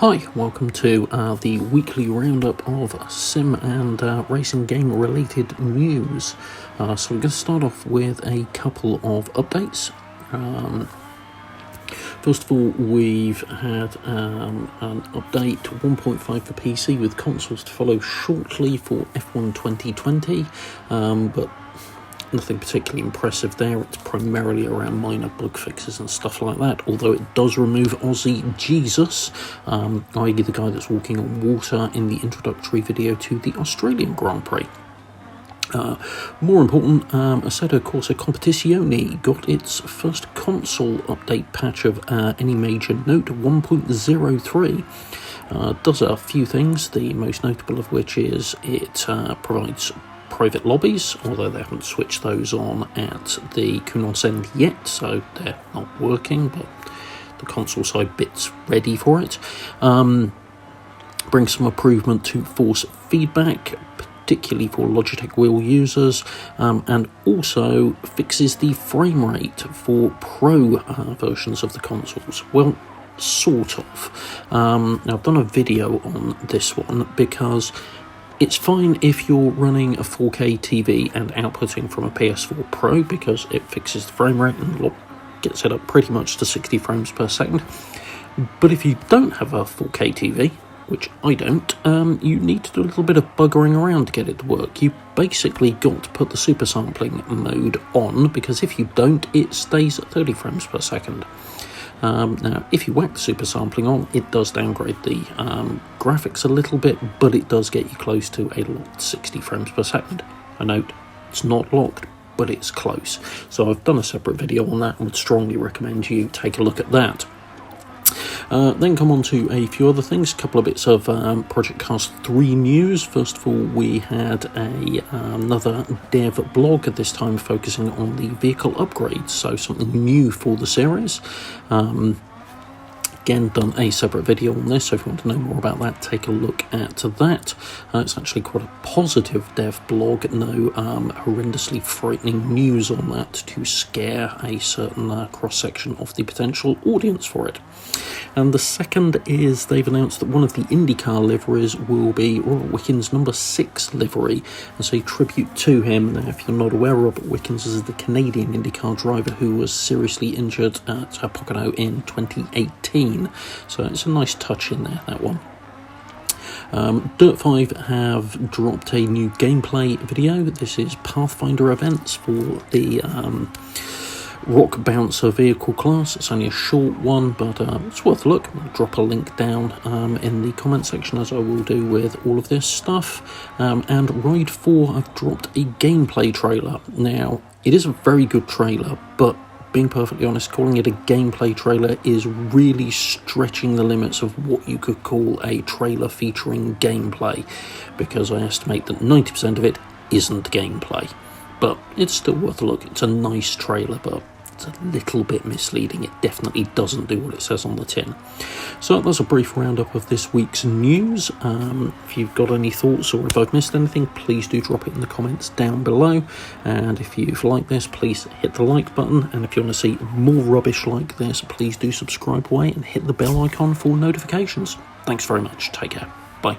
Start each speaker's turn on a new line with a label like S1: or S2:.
S1: Hi, welcome to the weekly roundup of sim and racing game related news. So we're going to start off with a couple of updates. First of all, we've had an update 1.5 for PC with consoles to follow shortly for F1 2020, but nothing particularly impressive there. It's primarily around minor bug fixes and stuff like that, although it does remove Aussie Jesus, i.e. the guy that's walking on water in the introductory video to the Australian Grand Prix. More important, Assetto Corsa Competizione got its first console update patch of any major note, 1.03. Does a few things, the most notable of which is it provides private lobbies, although they haven't switched those on at the Kunos end yet, so they're not working, but the console side bit's ready for it. Brings some improvement to force feedback, particularly for Logitech wheel users, and also fixes the frame rate for pro versions of the consoles. Well, sort of. Now, I've done a video on this one because it's fine if you're running a 4K TV and outputting from a PS4 Pro, because it fixes the frame rate and gets it up pretty much to 60 frames per second. But if you don't have a 4K TV, which I don't, you need to do a little bit of buggering around to get it to work. You basically got to put the super sampling mode on, because if you don't, it stays at 30 frames per second. Now, if you whack the super sampling on, it does downgrade the graphics a little bit, but it does get you close to a locked 60 frames per second. I note, it's not locked, but it's close. So I've done a separate video on that and would strongly recommend you take a look at that. Then come on to a few other things, a couple of bits of Project Cast 3 news. First of all, we had another dev blog, this time focusing on the vehicle upgrades, so something new for the series. Again, done a separate video on this, so if you want to know more about that, take a look at that. It's actually quite a positive dev blog, no horrendously frightening news on that to scare a certain cross-section of the potential audience for it. And the second is they've announced that one of the IndyCar liveries will be Robert Wickens' number 6 livery, as a tribute to him. Now, if you're not aware, Robert Wickens is the Canadian IndyCar driver who was seriously injured at Pocono in 2018. So it's a nice touch in there, that one. Dirt 5 have dropped a new gameplay video. This is Pathfinder events for the Rock Bouncer vehicle class. It's only a short one, but it's worth a look. I'll drop a link down in the comment section, as I will do with all of this stuff. And Ride 4 have dropped a gameplay trailer. Now, it is a very good trailer, but being perfectly honest, calling it a gameplay trailer is really stretching the limits of what you could call a trailer featuring gameplay, because I estimate that 90% of it isn't gameplay. But it's still worth a look. It's a nice trailer, but it's a little bit misleading. It definitely doesn't do what it says on the tin. So that's a brief roundup of this week's news. If you've got any thoughts, or if I've missed anything, please do drop it in the comments down below. And if you've liked this, please hit the like button. And if you want to see more rubbish like this, please do subscribe away and hit the bell icon for notifications. Thanks very much. Take care. Bye.